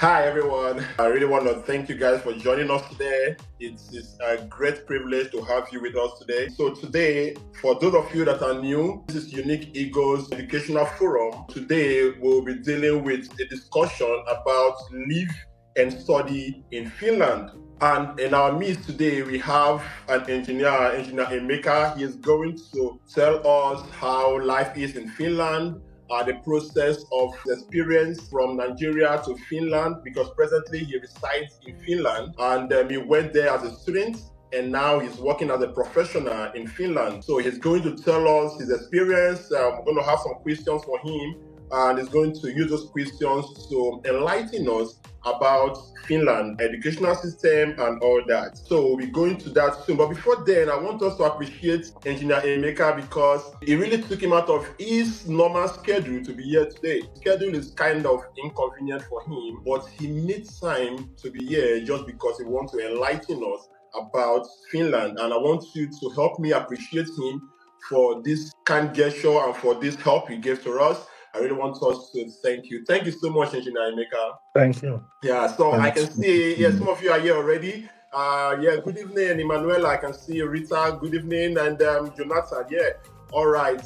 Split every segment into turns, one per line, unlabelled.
Hi everyone. I really want to thank you guys for joining us today. It's a great privilege to have you with us today. So today, for those of you that are new, this is Unique Eagles Educational Forum. Today we'll be dealing with a discussion about live and study in Finland. And in our midst today, we have an engineer Emeka. He is going to tell us how life is in Finland, the process of experience from Nigeria to Finland, because presently he resides in Finland and he went there as a student and now he's working as a professional in Finland. So he's going to tell us his experience. We're going to have some questions for him and he's going to use those questions to enlighten us about Finland, educational system and all that. So we'll be going to that soon. But before then, I want us to appreciate Engineer Emeka because it really took him out of his normal schedule to be here today. Schedule is kind of inconvenient for him, but he needs time to be here just because he wants to enlighten us about Finland. And I want you to help me appreciate him for this kind gesture and for this help he gave to us. I really want us to thank you. Thank you so much, Engineer Emeka.
Thank you.
Yeah, so
Thanks.
I can see, some of you are here already. Good evening, Emmanuel. I can see Rita. Good evening, and Jonathan. Yeah, all right.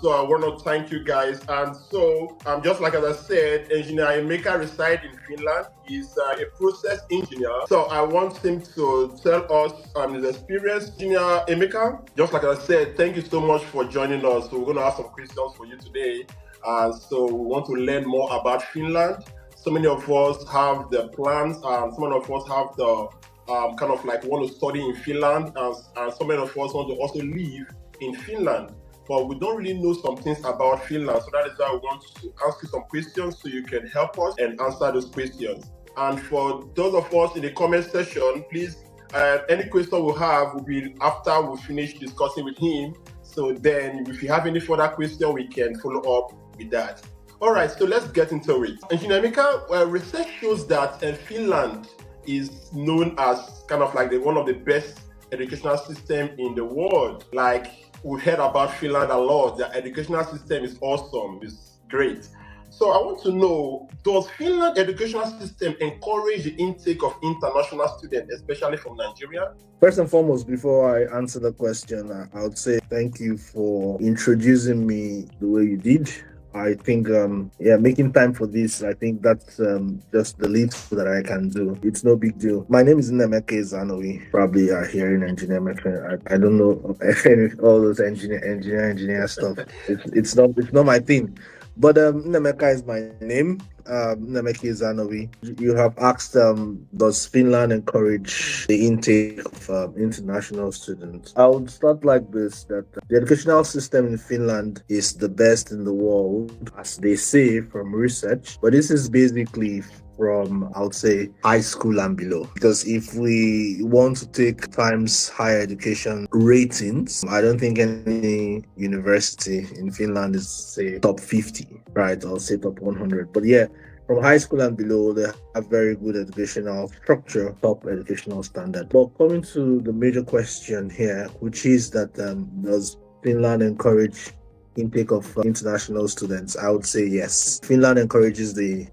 So I want to thank you guys. And so, just like as I said, Engineer Emeka resides in Finland. He's a process engineer. So I want him to tell us his experience. Engineer Emeka, just like I said, thank you so much for joining us. So we're going to have some questions for you today. So we want to learn more about Finland. So many of us have the plans, and some of us have the kind of like want to study in Finland, and so many of us want to also live in Finland. But we don't really know some things about Finland. So that is why we want to ask you some questions so you can help us and answer those questions. And for those of us in the comment section, please, any question we have will be after we finish discussing with him. So then if you have any further question, we can follow up with that. All right, so let's get into it. Engineer Emeka, research shows that Finland is known as kind of like one of the best educational system in the world. Like, we've heard about Finland a lot. The educational system is awesome, it's great. So I want to know, does Finland educational system encourage the intake of international students, especially from Nigeria?
First and foremost, before I answer the question, I would say thank you for introducing me the way you did. I think, making time for this, I think that's just the least that I can do. It's no big deal. My name is Nnemeka Zanowi. Probably are hearing engineer. I don't know all those engineer stuff. It's not my thing. But Nnemeka is my name. Nnemeka Zanowi. You have asked, does Finland encourage the intake of international students? I would start like this, that the educational system in Finland is the best in the world, as they say from research. But this is basically from, I would say, high school and below. Because if we want to take Times Higher Education ratings, I don't think any university in Finland is, say, top 50, right? Or say top 100. But yeah, from high school and below, they have very good educational structure, top educational standard. But coming to the major question here, which is that does Finland encourage intake of international students? I would say yes. Finland encourages the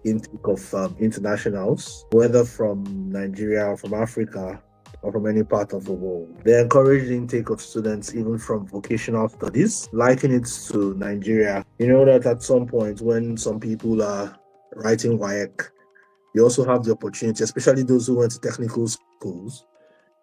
intake of internationals, whether from Nigeria or from Africa or from any part of the world. They encourage the intake of students even from vocational studies, liken it to Nigeria. You know that at some point when some people are writing WAEC, you also have the opportunity, especially those who went to technical schools,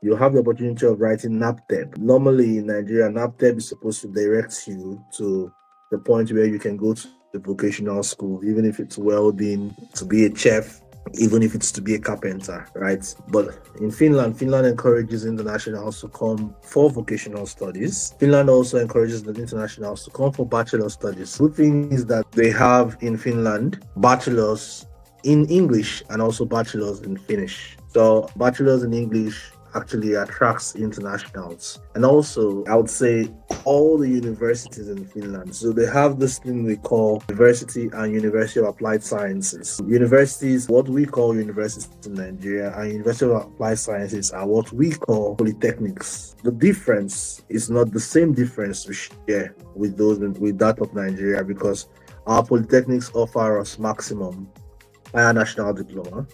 you have the opportunity of writing NAPTEP. Normally in Nigeria, NAPTEP is supposed to direct you to the point where you can go to the vocational school, even if it's welding, to be a chef, even if it's to be a carpenter, right? But in Finland encourages internationals to come for vocational studies. Finland also encourages the internationals to come for bachelor studies. Good thing is that they have in Finland bachelors in English and also bachelors in Finnish. So bachelors in English actually attracts internationals. And also, I would say all the universities in Finland. So they have this thing we call University and University of Applied Sciences. Universities, what we call universities in Nigeria, and University of Applied Sciences are what we call polytechnics. The difference is not the same difference we share with that of Nigeria, because our polytechnics offer us maximum higher national diploma.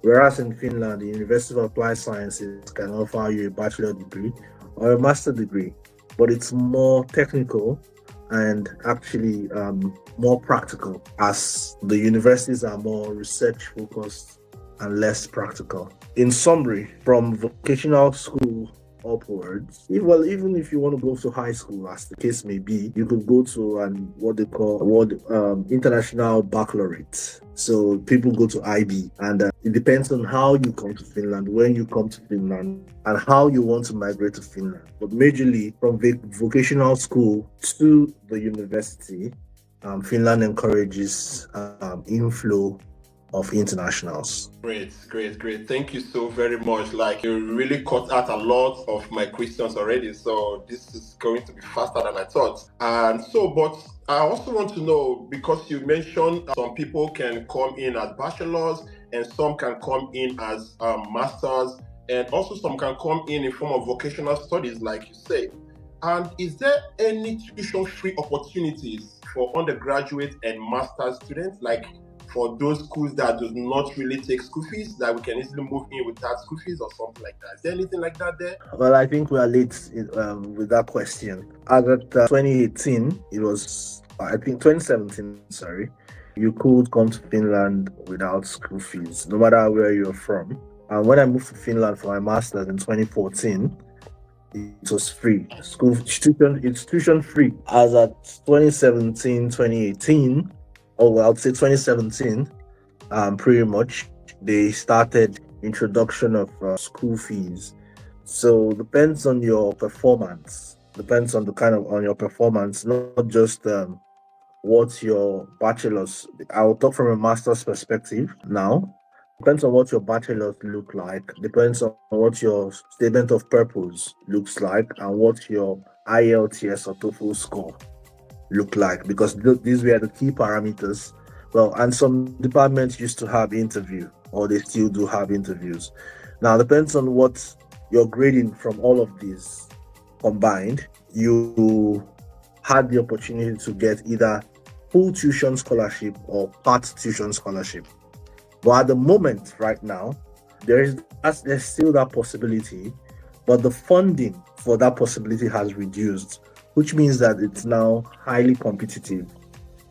Whereas in Finland, the University of Applied Sciences can offer you a bachelor degree or a master degree, but it's more technical and actually more practical, as the universities are more research focused and less practical. In summary, from vocational school upwards, even if you want to go to high school, as the case may be, you could go to an what they call international baccalaureate. So people go to IB, and it depends on how you come to Finland, when you come to Finland, and how you want to migrate to Finland. But majorly from vocational school to the university, Finland encourages inflow of internationals.
Great, great, great. Thank you so very much. Like, you really cut out a lot of my questions already. So this is going to be faster than I thought. And so, but I also want to know, because you mentioned some people can come in as bachelors and some can come in as masters, and also some can come in form of vocational studies, like you say. And is there any tuition-free opportunities for undergraduate and master's students, like for those schools that does not really take school fees, that we can easily move in without school fees or something like that? Is there anything like that there?
Well, I think we are late with that question. As at 2018, it was, I think 2017, sorry, you could come to Finland without school fees, no matter where you're from. And when I moved to Finland for my master's in 2014, it was free. It's tuition free. As at 2017, 2018, or well, I'd say 2017, pretty much they started introduction of school fees. So depends on your performance. Depends on the kind of on your performance, not just what your bachelor's. I'll talk from a master's perspective now. Depends on what your bachelor's look like. Depends on what your statement of purpose looks like, and what your IELTS or TOEFL score look like, because these were the key parameters. Well, and some departments used to have interview, or they still do have interviews. Now, depends on what you're grading from all of these combined. You had the opportunity to get either full tuition scholarship or part tuition scholarship. But at the moment, right now, there's still that possibility, but the funding for that possibility has reduced, which means that it's now highly competitive.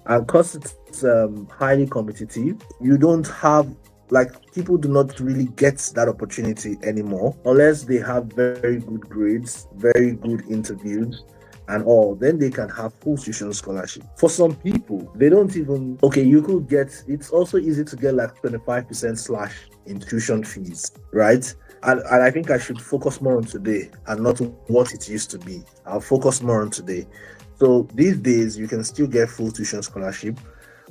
And because it's highly competitive, you don't have, like, people do not really get that opportunity anymore unless they have very good grades, very good interviews, and all. Then they can have full tuition scholarship. For some people, they don't even, okay, you could get, it's also easy to get like 25% slash in tuition fees, right? And I think I should focus more on today and not what it used to be. I'll focus more on today. So these days, you can still get full tuition scholarship,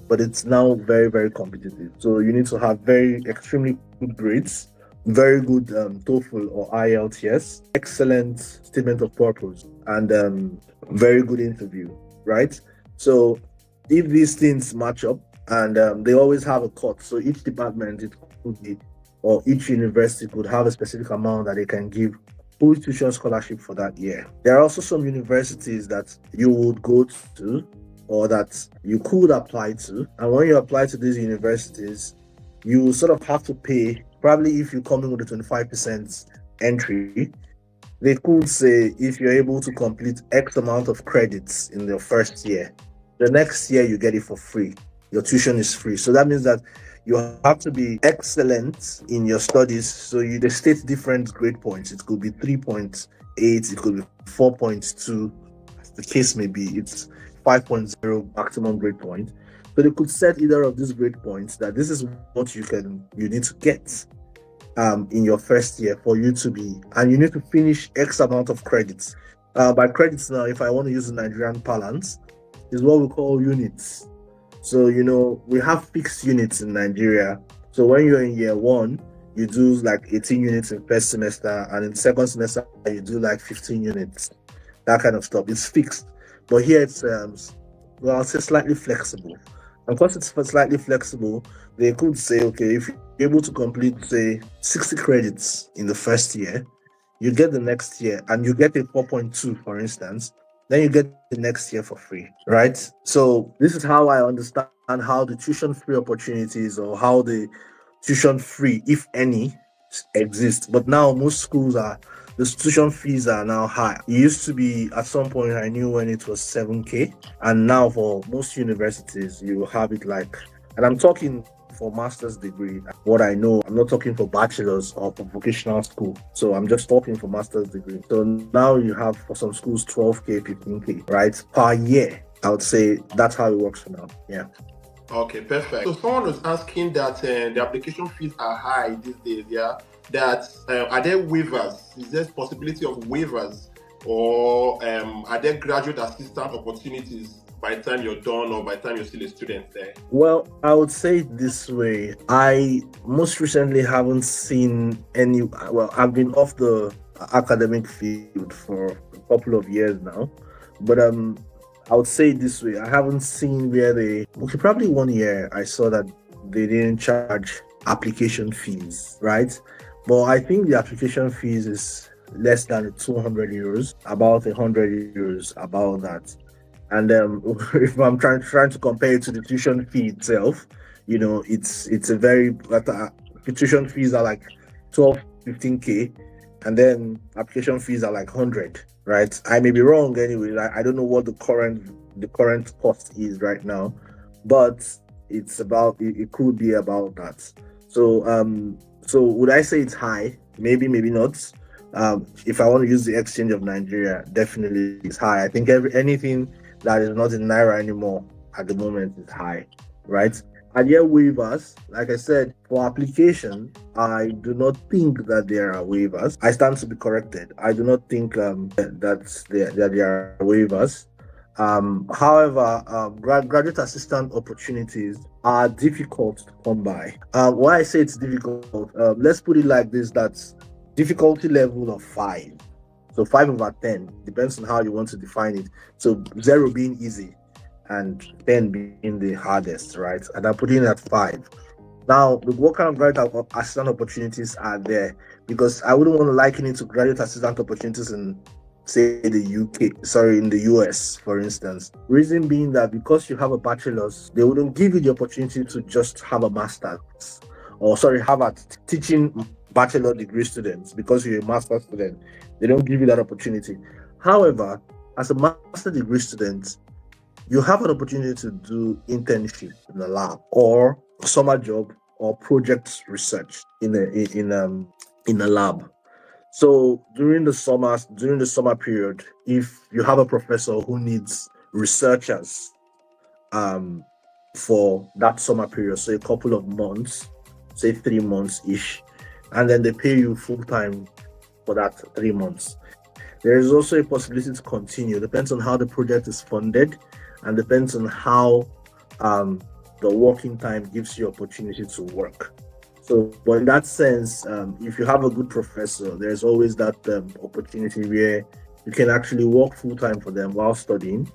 but it's now very, very competitive. So you need to have very extremely good grades, very good TOEFL or IELTS, excellent statement of purpose, and very good interview, right? So if these things match up, and they always have a cut, so each department, it could be, or each university could have a specific amount that they can give full tuition scholarship for that year. There are also some universities that you would go to, or that you could apply to, and when you apply to these universities, you sort of have to pay. Probably if you come in with a 25% entry, they could say if you're able to complete X amount of credits in the first year, the next year you get it for free. Your tuition is free. So that means that you have to be excellent in your studies. So they state different grade points. It could be 3.8, it could be 4.2, as the case may be. It's 5.0 maximum grade point. So they could set either of these grade points that this is what you need to get in your first year for you to be, and you need to finish X amount of credits. By credits now, if I want to use the Nigerian parlance, is what we call units. So, we have fixed units in Nigeria. So when you're in year one, you do like 18 units in first semester, and in second semester, you do like 15 units, that kind of stuff. It's fixed. But here it's, I'll say slightly flexible. And because it's slightly flexible, they could say, okay, if you're able to complete, say, 60 credits in the first year, you get the next year, and you get a 4.2, for instance, then you get the next year for free, right? So this is how I understand how the tuition free opportunities or how the tuition free, if any, exist. But now most schools are the tuition fees are now high. It used to be at some point I knew when it was 7K, and now for most universities you have it like, and I'm talking for master's degree. What I know, I'm not talking for bachelor's or for vocational school. So I'm just talking for master's degree. So now you have for some schools 12K, 15K, right, per year. I would say that's how it works for now. Yeah.
Okay, perfect. So someone was asking that the application fees are high these days. Yeah, that are there waivers? Is there possibility of waivers, or are there graduate assistant opportunities by the time you're done or by the time you're still a student there?
Well, I would say it this way. I most recently haven't seen any. Well, I've been off the academic field for a couple of years now, but I would say it this way. I haven't seen where they. Okay, probably 1 year I saw that they didn't charge application fees, right? But I think the application fees is less than 200 euros, about 100 euros, about that. And if I'm trying to compare it to the tuition fee itself, it's a very the tuition fees are like 12, 15K, and then application fees are like 100, right? I may be wrong anyway. I don't know what the current cost is right now, but it could be about that. So would I say it's high? Maybe, maybe not. If I want to use the exchange of Nigeria, definitely it's high. I think anything that is not in naira anymore at the moment is high, right? And yet waivers, like I said, for application, I do not think that there are waivers. I stand to be corrected. I do not think that there are waivers. However, graduate assistant opportunities are difficult to come by. Why I say it's difficult, let's put it like this: that's difficulty level of 5. So 5/10 depends on how you want to define it. So 0 being easy and 10 being the hardest, right? And I'm putting it at 5. Now, what kind of graduate assistant opportunities are there? Because I wouldn't want to liken it to graduate assistant opportunities in, say, in the US, for instance. Reason being that because you have a bachelor's, they wouldn't give you the opportunity to just have a master's, or sorry, have a teaching bachelor degree students because you're a master student. They don't give you that opportunity. However, as a master degree student, you have an opportunity to do internship in a lab or summer job or project research in a lab. So during the summer period, if you have a professor who needs researchers um for that summer period, so a couple of months, say 3 months ish, and then they pay you full time for that 3 months. There is also a possibility to continue. Depends on how the project is funded, and depends on how the working time gives you opportunity to work. So, but in that sense, if you have a good professor, there's always that opportunity where you can actually work full time for them while studying.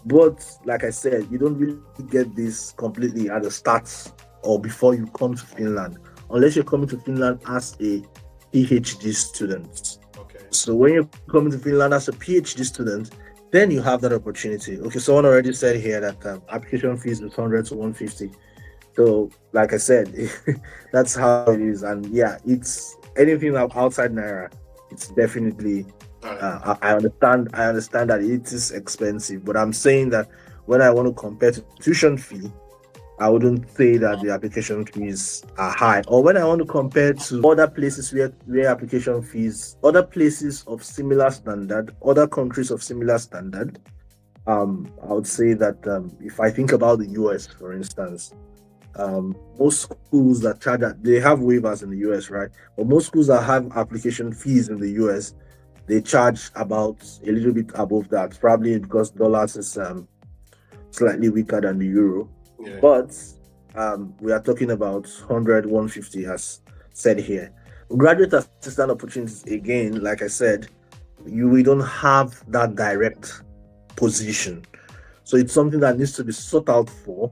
But like I said, you don't really get this completely at the start or before you come to Finland, unless you're coming to Finland as a PhD student.
Okay.
So when you're coming to Finland as a PhD student, then you have that opportunity. Okay, someone already said here that application fees is 100 to 150. So, like I said, that's how it is. And yeah, it's anything outside Naira. It's definitely. I understand. I understand that it is expensive, but I'm saying that when I want to compare to tuition fee, I wouldn't say that the application fees are high. Or when I want to compare to other places where application fees, other places of similar standard, other countries of similar standard, I would say that if I think about the US, for instance, most schools that charge that they have waivers in the US, right? But most schools that have application fees in the US, they charge about a little bit above that, probably because dollars is slightly weaker than the euro.
Yeah.
But we are talking about 100, 150 as said here. Graduate assistant opportunities, again, like I said, we don't have that direct position. So it's something that needs to be sought out for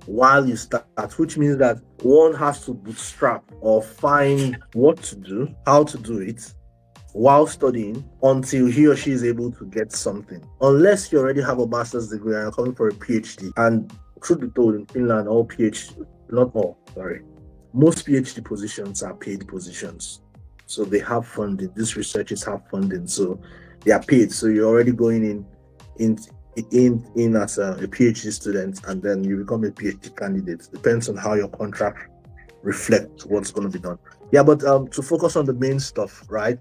while you start, which means that one has to bootstrap or find what to do, how to do it while studying until he or she is able to get something. Unless you already have a master's degree and you're coming for a PhD. And truth be told, in Finland, all PhD, not all, sorry, most PhD positions are paid positions. So they have funding. These researchers have funding, so they are paid. So you're already going in as a PhD student, and then you become a PhD candidate. Depends on how your contract reflects what's going to be done. Yeah, but to focus on the main stuff, right?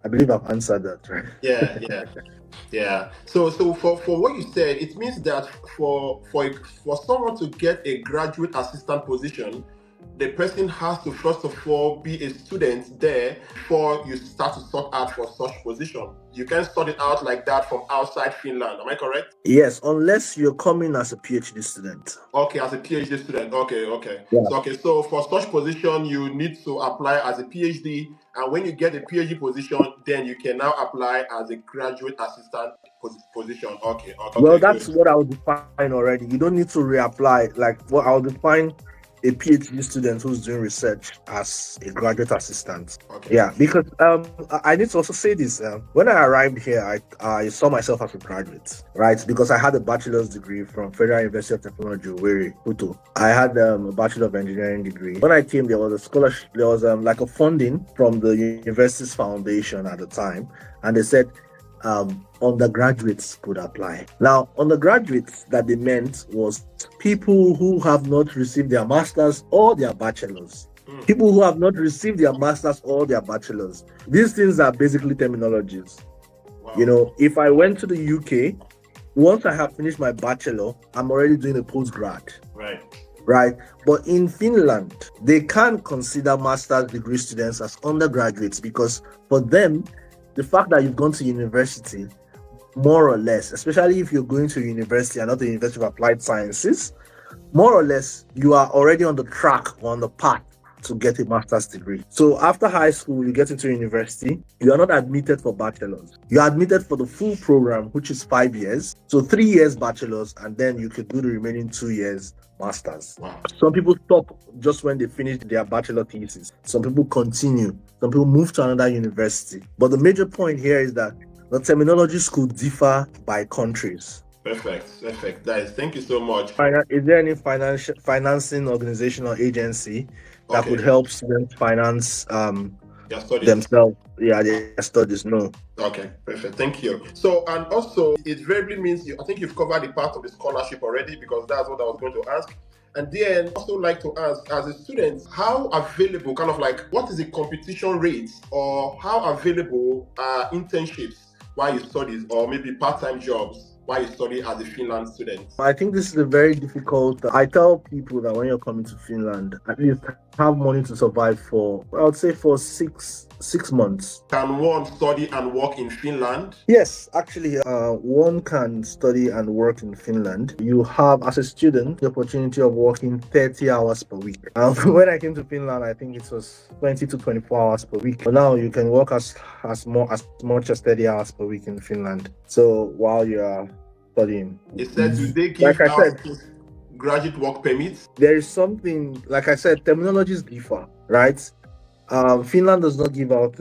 I believe I've answered that, right?
Yeah. So for what you said, it means that for someone to get a graduate assistant position, the person has to first of all be a student there before you start to sort out for such position. You can sort it out like that from outside Finland. Am I correct?
Yes, unless you're coming as a PhD student.
Okay, as a PhD student. Okay.
Yeah.
So for such position, you need to apply as a PhD, and when you get a PhD position, then you can now apply as a graduate assistant position.
Well,
Okay,
that's
good.
what I'll define already. You don't need to reapply. Like, what I'll define a PhD student who's doing research as a graduate assistant.
Okay.
Yeah, because I need to also say this. When I arrived here, I saw myself as a graduate, right? Because I had a bachelor's degree from Federal University of Technology, Owerri, Kuto. I had a Bachelor of Engineering degree. When I came, there was a scholarship. There was like a funding from the university's foundation at the time, and they said undergraduates could apply. Now, undergraduates that they meant was people who have not received their masters or their bachelors. People who have not received their masters or their bachelors. These things are basically terminologies.
Wow.
You know, if I went to the UK, once I have finished my bachelor, I'm already doing a postgrad. Right. But in Finland, they can't consider master's degree students as undergraduates because for them, the fact that you've gone to university, more or less, especially if you're going to university and not the University of Applied Sciences, more or less, you are already on the track or on the path to get a master's degree. So after high school, you get into university, you are not admitted for bachelor's. You are admitted for the full program, which is 5 years. So 3 years bachelor's, and then you could do the remaining 2 years master's.
Wow.
Some people stop just when they finish their bachelor thesis. Some people continue. Some people move to another university. But the major point here is that the terminologies could differ by countries.
Perfect. Thank you so much.
Is there any financing organization or agency that could help students finance themselves? Yeah, their studies. No.
Okay, perfect. Thank you. So, and also, it really means I think you've covered the part of the scholarship already because that's what I was going to ask. And then also like to ask, as a student, how available, kind of like, what is the competition rate or how available are internships while you study or maybe part-time jobs while you study as a Finland student?
I think this is a very difficult. I tell people that when you're coming to Finland, at least have money to survive for, I would say, for six months.
Can one study and work in Finland?
Yes, actually, one can study and work in Finland. You have, as a student, the opportunity of working 30 hours per week. When I came to Finland, I think it was 20 to 24 hours per week. But now you can work as much as 30 hours per week in Finland. So while you are studying,
it says, do they give graduate work permits?
There is something, like I said, terminologies differ, right? Finland does not give out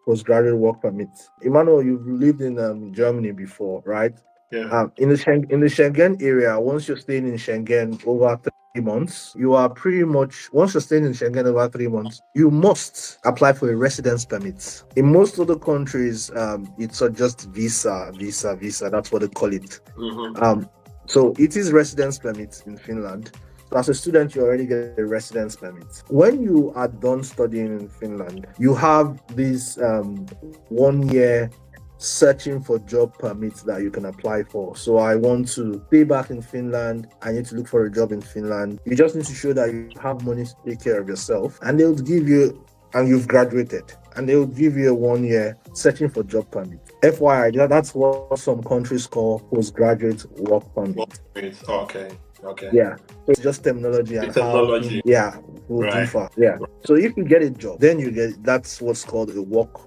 postgraduate work permits. Emmanuel, you've lived in Germany before, right?
Yeah.
In the Schengen area, once you're staying in Schengen over 3 months, you are pretty much, once you're staying in Schengen over 3 months, you must apply for a residence permit. In most other countries, it's just visa. That's what they call it.
Mm-hmm.
So it is residence permit in Finland. So as a student, you already get a residence permit. When you are done studying in Finland, you have this 1 year searching for job permits that you can apply for. So I want to stay back in Finland. I need to look for a job in Finland. You just need to show that you have money to take care of yourself, and they'll give you, and you've graduated, and they'll give you a 1 year searching for job permit. FYI, that's what some countries call postgraduate work permit.
Okay.
Yeah. So it's just terminology and
terminology.
Will differ. Yeah. So if you get a job, then you get, that's what's called a work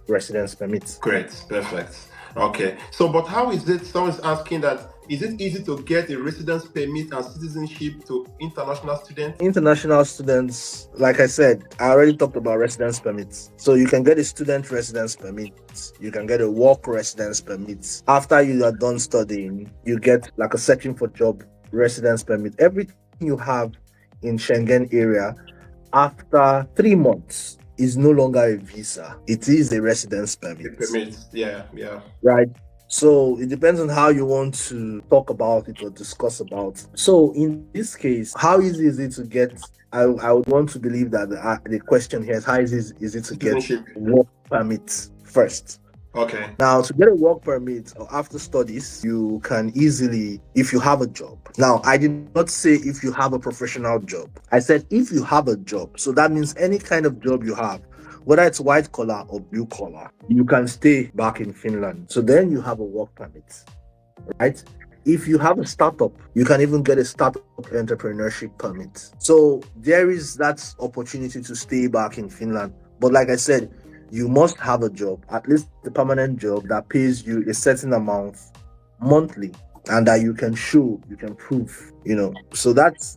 residence permit.
Great. Perfect. Okay. So, but how is it? Someone's asking that. Is it easy to get a residence permit and citizenship to international students?
International students, like I said, I already talked about residence permits. So you can get a student residence permit. You can get a work residence permit. After you are done studying, you get like a searching for job residence permit. Everything you have in Schengen area after 3 months is no longer a visa. It is a residence
It
permit,
permits. Yeah, yeah.
right? So it depends on how you want to talk about it or discuss about. So in this case, how easy is it to get? I would want to believe that the question here is how easy is it to get
Citizenship.
work permits first.
Okay.
Now, to get a work permit or after studies, you can easily, if you have a job. Now, I did not say if you have a professional job. I said if you have a job. So that means any kind of job you have, whether it's white collar or blue collar, you can stay back in Finland. So then you have a work permit, right? If you have a startup, you can even get a startup entrepreneurship permit. So there is that opportunity to stay back in Finland. But like I said, you must have a job, at least a permanent job that pays you a certain amount monthly and that you can show, you can prove, So that's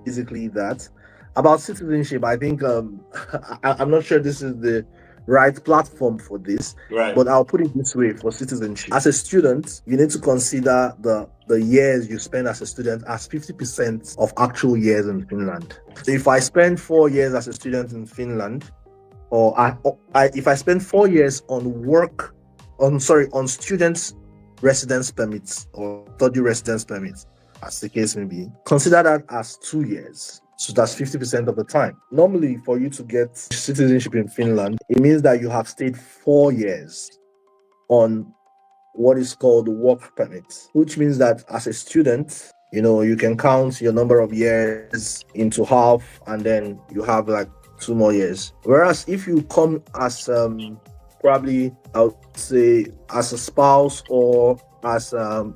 basically that. About citizenship, I think I'm not sure this is the right platform for this,
Right.
but I'll put it this way for citizenship. As a student, you need to consider the years you spend as a student as 50% of actual years in Finland. So if I spend 4 years as a student in Finland, if I spend 4 years on students' residence permits or study residence permits, as the case may be, consider that as 2 years. So that's 50% of the time. Normally, for you to get citizenship in Finland, it means that you have stayed 4 years on what is called work permit, which means that as a student, you can count your number of years into half and then you have like 2 more years. Whereas if you come as probably I would say as a spouse or as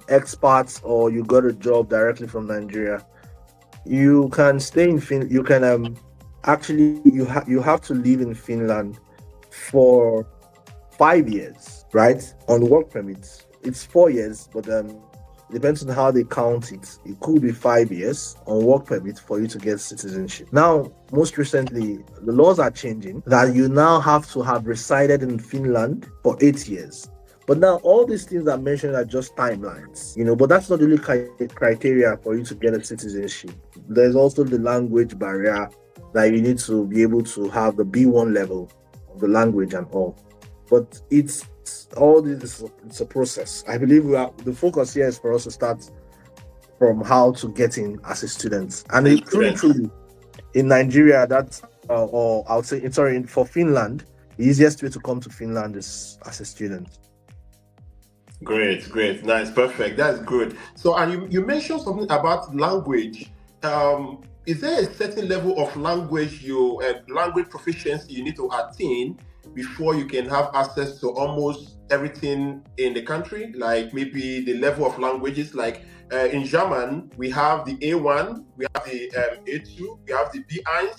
expat, or you got a job directly from Nigeria, you can stay in Finland. You can actually you have to live in Finland for 5 years, right? On work permits. It's 4 years, but depends on how they count it. It could be 5 years on work permit for you to get citizenship. Now, most recently, the laws are changing that you now have to have resided in Finland for 8 years. But now all these things I mentioned are just timelines, but that's not the only criteria for you to get a citizenship. There's also the language barrier that you need to be able to have the B1 level of the language and all. But it's all this. It's a process. I believe the focus here is for us to start from how to get in as a student, and it truly in Nigeria, that's or I would say for Finland, the easiest way to come to Finland is as a student.
Great, nice, perfect. That's good. So, and you mentioned something about language. Is there a certain level of language proficiency you need to attain before you can have access to almost everything in the country? Like maybe the level of languages, like in German, we have the A1, we have the A2, we have the B1,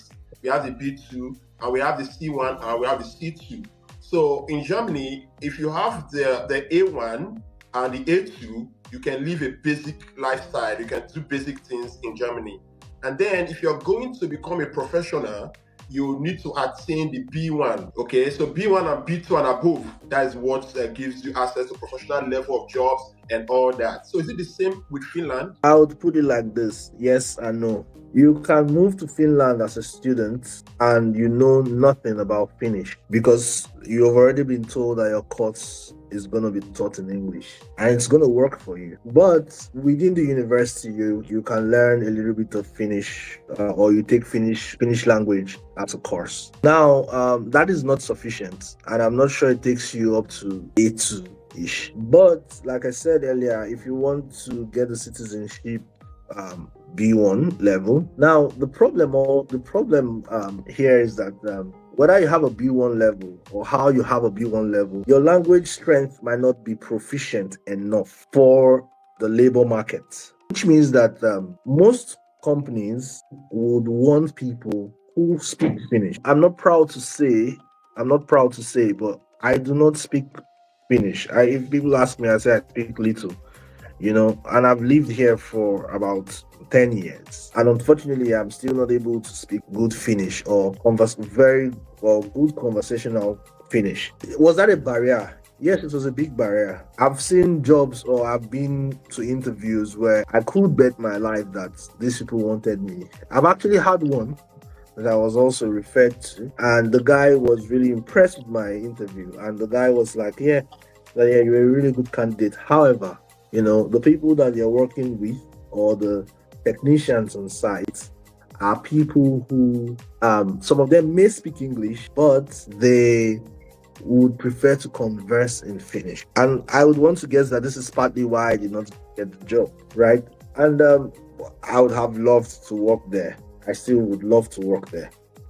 we have the B2, and we have the C1, and we have the C2. So in Germany, if you have the A1 and the A2, you can live a basic lifestyle. You can do basic things in Germany. And then if you're going to become a professional, you need to attain the B1. Okay, so B1 and B2 and above, that is what gives you access to professional level of jobs and all that. So is it the same with Finland?
I would put it like this: yes and no. You can move to Finland as a student and you know nothing about Finnish because you've already been told that your course is going to be taught in English and it's going to work for you. But within the university, you can learn a little bit of Finnish or you take Finnish language as a course. Now, that is not sufficient, and I'm not sure it takes you up to A2. But like I said earlier, if you want to get the citizenship B1 level, now the problem here is that whether you have a B1 level or how you have a B1 level, your language strength might not be proficient enough for the labor market, which means that most companies would want people who speak Finnish. I'm not proud to say, but I do not speak Finnish. If people ask me, I say I speak little, and I've lived here for about 10 years. And unfortunately, I'm still not able to speak good Finnish or good conversational Finnish. Was that a barrier Yes, it was a big barrier. I've seen jobs or I've been to interviews where I could bet my life that these people wanted me. I've actually had one that I was also referred to, and the guy was really impressed with my interview. And the guy was like, "Yeah, yeah, you're a really good candidate. However, the people that you're working with or the technicians on site are people who, some of them may speak English, but they would prefer to converse in Finnish." And I would want to guess that this is partly why I did not get the job, right? And I would have loved to work there. I still would love to work there,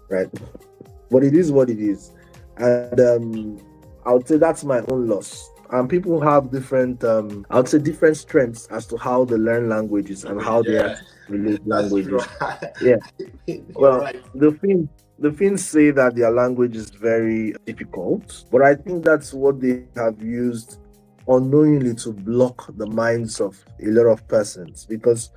right? But it is what it is. And I would say that's my own loss. And people have different, I would say, different strengths as to how they learn languages and
Language,
how they
yeah,
actually relate
that's true.
languages. Yeah.
You're
Well,
right.
the Finns say that their language is very difficult, but I think that's what they have used unknowingly to block the minds of a lot of persons. Because,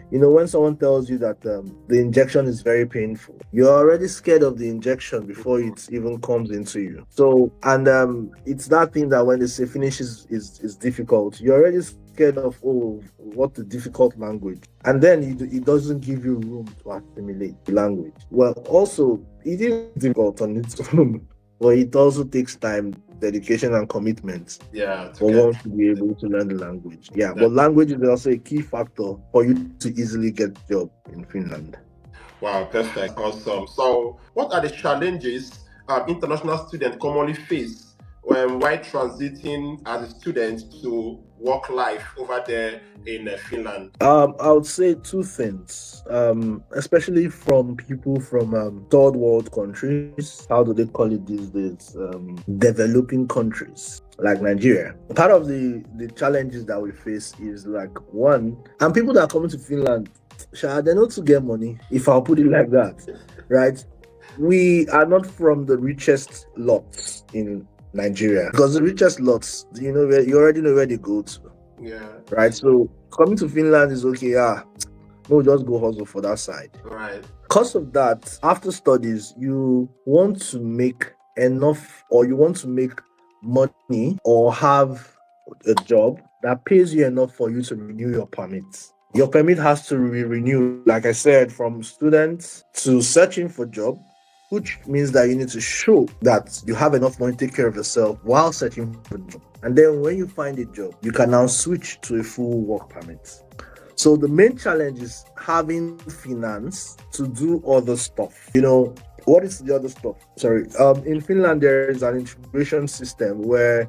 when someone tells you that the injection is very painful, you're already scared of the injection before it even comes into you. So, and it's that thing that when they say Finnish is difficult, you're already scared of, oh, what a difficult language. And then it doesn't give you room to assimilate the language. Well, also, it is difficult on its own, but it also takes time, dedication, and commitment
Yeah, to
for
get
one to be able to learn the language. Yeah,
that.
but language is also a key factor for you to easily get a job in Finland.
Wow, perfect, awesome. So, what are the challenges international students commonly face when while transiting as a student to work life over there in Finland?
I would say two things, especially from people from third world countries. How do they call it these days? Developing countries like Nigeria. Part of the challenges that we face is like one, and people that are coming to Finland, they not to get money. If I'll put it like that, right? We are not from the richest lots in Nigeria because the richest lots, you already know where they go to,
Yeah,
right? So coming to Finland is okay. Yeah, no, just go hustle for that side.
right,
Because of that, after studies, you want to make enough or you want to make money or have a job that pays you enough for you to renew your permit. Your permit has to be renewed, like I said, from students to searching for job, which means that you need to show that you have enough money to take care of yourself while searching for a job. And then when you find a job, you can now switch to a full work permit. So the main challenge is having finance to do other stuff. What is the other stuff? Sorry. In Finland there is an integration system where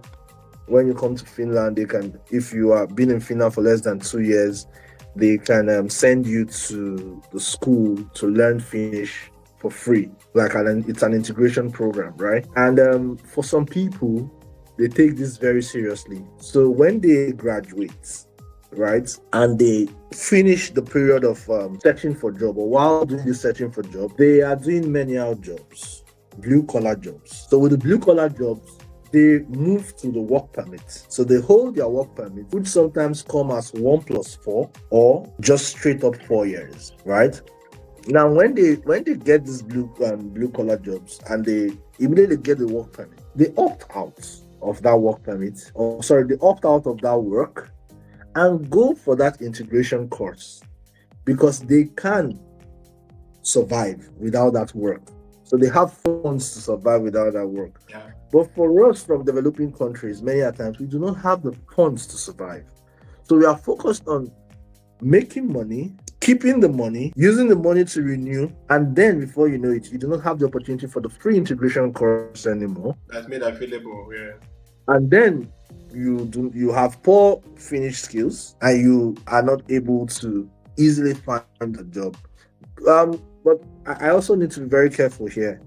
when you come to Finland, they can, if you are been in Finland for less than 2 years, they can send you to the school to learn Finnish for free. It's an integration program, right? And for some people, they take this very seriously. So when they graduate, right, and they finish the period of searching for job, or while doing the searching for job, they are doing manual jobs, blue collar jobs. So with the blue collar jobs, they move to the work permit. So they hold their work permit, which sometimes come as 1+4 or just straight up 4 years, right? Now, when they get these blue collar jobs and they immediately get the work permit, they opt out of that work permit, or sorry, they opt out of that work and go for that integration course because they can survive without that work. So they have funds to survive without that work.
yeah,
But for us from developing countries, many a times we do not have the funds to survive. So we are focused on making money, keeping the money, using the money to renew, and then before you know it, you do not have the opportunity for the free integration course anymore.
that's made available. Yeah,
And then you have poor Finnish skills and you are not able to easily find a job. But I also need to be very careful here.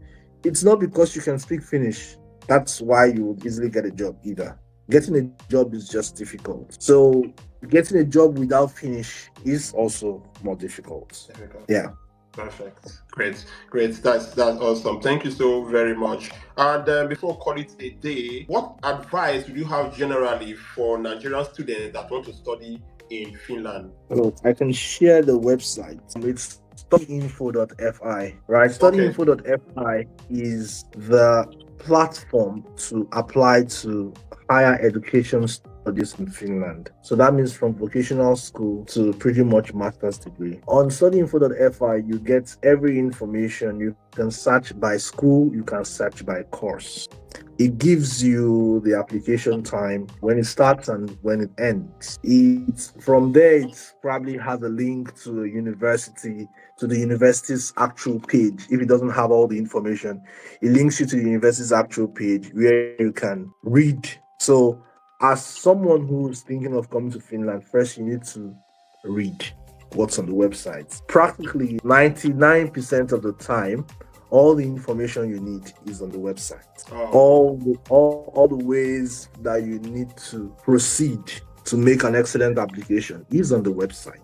It's not because you can speak Finnish that's why you would easily get a job either. Getting a job is just difficult. So getting a job without Finnish is also more difficult.
there we go.
Yeah.
Perfect. Great. Great. That's awesome. Thank you so very much. And before we call it a day, what advice would you have generally for Nigerian students that want to study in Finland?
So I can share the website. It's studyinfo.fi, right?
Okay.
Studyinfo.fi is the platform to apply to higher education studies in Finland. So that means from vocational school to pretty much master's degree. On studyinfo.fi, you get every information. You can search by school, you can search by course. It gives you the application time, when it starts and when it ends. It's from there, it probably has a link to a university, to the university's actual page. If it doesn't have all the information, it links you to the university's actual page where you can read. So as someone who's thinking of coming to Finland, first you need to read what's on the website. Practically 99% of the time, all the information you need is on the website. All the ways that you need to proceed to make an excellent application is on the website.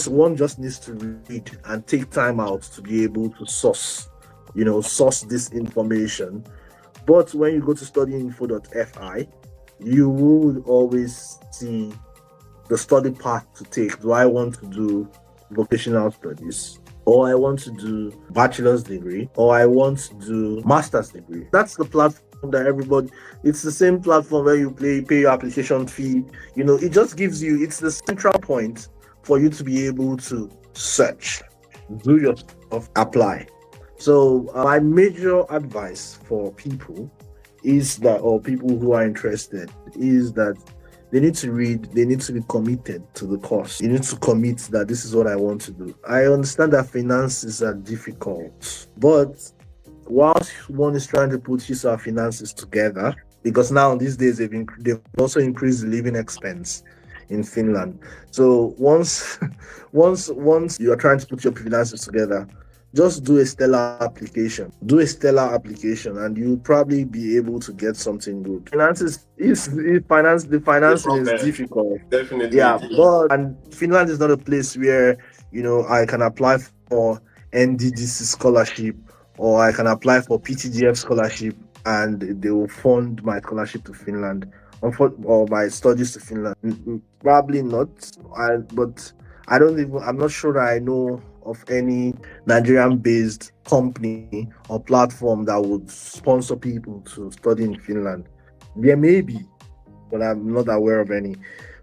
One just needs to read and take time out to be able to source this information. But when you go to studyinfo.fi, you will always see the study path to take. Do I want to do vocational studies, or I want to do bachelor's degree, or I want to do master's degree? That's the platform that everybody, it's the same platform where you pay your application fee. It just gives you, it's the central point for you to be able to search, do your stuff, apply. So my major advice for people is that, or people who are interested, is that they need to read, they need to be committed to the course. You need to commit that this is what I want to do. I understand that finances are difficult, but whilst one is trying to put his finances together, because now these days they've also increased the living expense in Finland. So once you are trying to put your finances together, just do a stellar application. And you'll probably be able to get something good. The financing is difficult.
Definitely.
Yeah, and Finland is not a place where I can apply for NDDC scholarship, or I can apply for PTGF scholarship and they will fund my scholarship to Finland, or my studies to Finland. Probably not. But I'm not sure that I know of any Nigerian-based company or platform that would sponsor people to study in Finland. There may be, but I'm not aware of any.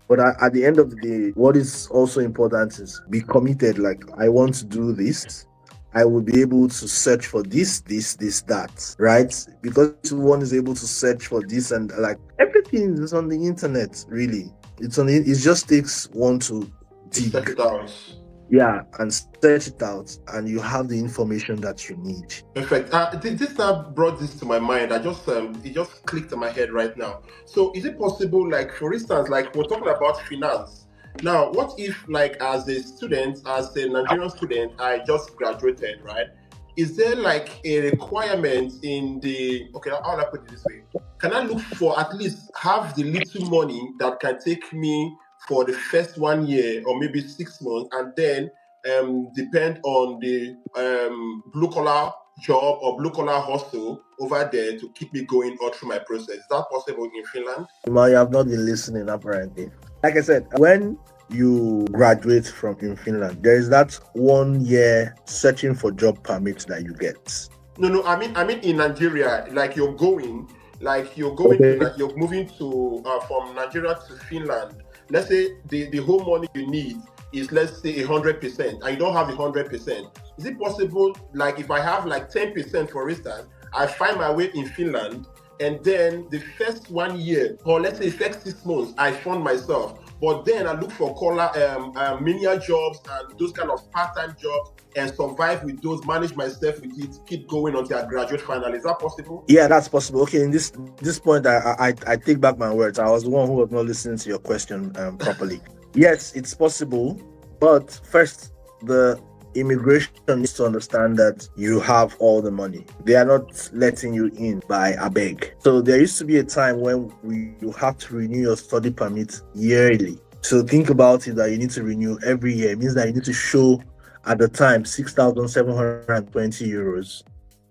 But at the end of the day, what is also important is be committed. Like, I want to do this. I will be able to search for this, that, right? Because one is able to search for this, and like everything is on the internet, really. It just takes one to dig.
Check it out.
Yeah, and search it out, and you have the information that you need.
Perfect. This now brought this to my mind. It just clicked in my head right now. So, is it possible, like for instance, like we're talking about finance? Now, what if, like, as a Nigerian student, I just graduated, right? Is there like a requirement in the, okay, how will I put it this way? Can I look for at least have the little money that can take me for the first 1 year or maybe 6 months, and then depend on the blue collar job or blue collar hustle over there to keep me going all through my process? Is that possible in Finland?
You have not been listening, apparently. Like I said, when you graduate from in Finland, there is that 1 year searching for job permit that you get.
No, I mean in Nigeria, like you're moving to from Nigeria to Finland. Let's say the whole money you need is, let's say, 100%, and you don't have 100%. Is it possible, like if I have like 10%, for instance, I find my way in Finland, and then the first 1 year, or let's say first 6 months, I fund myself, but then I look for menial jobs and those kind of part-time jobs, and survive with those, manage myself with it, keep going until I graduate finally? Is that possible?
Yeah, that's possible. Okay, in this point, I take back my words. I was the one who was not listening to your question properly. Yes, it's possible, but first, the immigration needs to understand that you have all the money. They are not letting you in by a beg. So there used to be a time when you have to renew your study permit yearly. So think about it, that you need to renew every year. It means that you need to show, at the time, 6,720 euros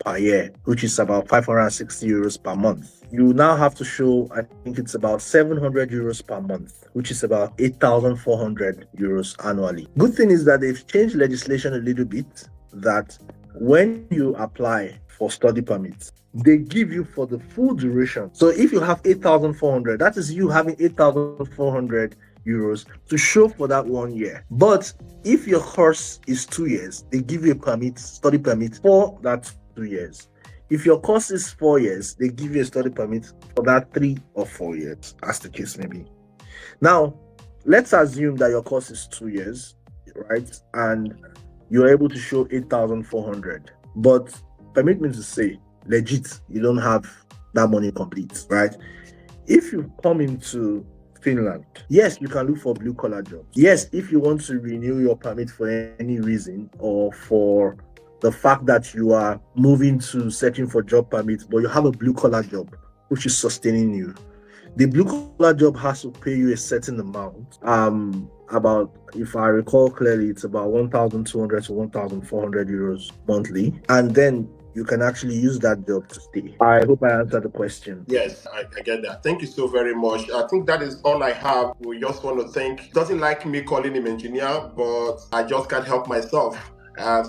per year, which is about 560 euros per month. You now have to show, I think it's about 700 euros per month, which is about 8,400 euros annually. Good thing is that they've changed legislation a little bit, that when you apply for study permits, they give you for the full duration. So if you have 8,400, that is you having 8,400 euros to show for that 1 year. But if your course is 2 years, they give you a permit, study permit for that 2 years. If your course is 4 years, they give you a study permit for that 3 or 4 years, as the case may be. Now, let's assume that your course is 2 years, right? And you're able to show 8,400. But permit me to say, legit, you don't have that money complete, right? If you come into Finland, yes, you can look for blue collar jobs. Yes, if you want to renew your permit for any reason, or for the fact that you are moving to searching for job permits, but you have a blue collar job which is sustaining you, the blue collar job has to pay you a certain amount. About, if I recall clearly, it's about 1,200 to 1,400 euros monthly, and then you can actually use that job to stay. I hope I answered the question.
Yes, I get that. Thank you so very much. I think that is all I have. We just want to thank. Doesn't like me calling him engineer, but I just can't help myself.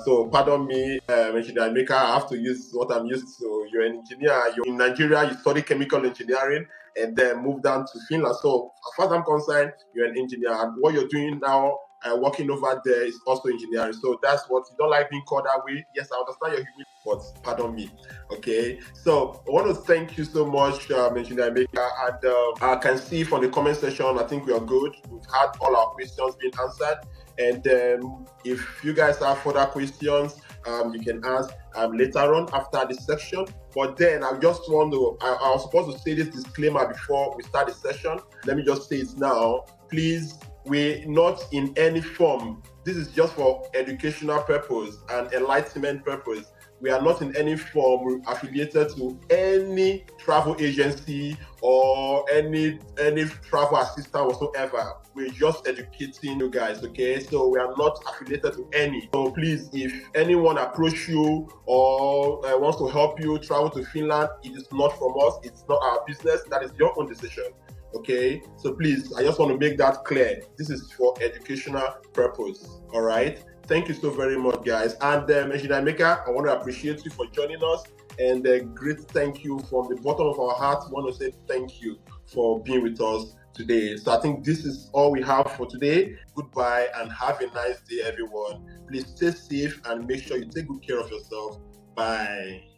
So pardon me, engineer maker. I have to use what I'm used to. You're an engineer. You're in Nigeria. You study chemical engineering and then move down to Finland. So as far as I'm concerned, you're an engineer. And what you're doing now, working over there, is also engineering. So that's what you don't like being called that way. Yes, I understand your humility, but pardon me. Okay, so I want to thank you so much, Engineer Maker. And I can see from the comment section, I think we are good. We've had all our questions being answered. And if you guys have further questions, you can ask later on after this section. But then I just want to, I was supposed to say this disclaimer before we start the session. Let me just say it now. Please, we're not in any form. This is just for educational purpose and enlightenment purpose. We are not in any form affiliated to any travel agency or any travel assistant whatsoever. We're just educating you guys, okay? So we are not affiliated to any. So please, if anyone approach you or wants to help you travel to Finland, it is not from us. It's not our business. That is your own decision. Okay, so please, I just want to make that clear. This is for educational purpose. All right. Thank you so very much, guys. And Engineer Maker, I want to appreciate you for joining us. And a great thank you from the bottom of our hearts. I want to say thank you for being with us today. So I think this is all we have for today. Goodbye and have a nice day, everyone. Please stay safe and make sure you take good care of yourself. Bye.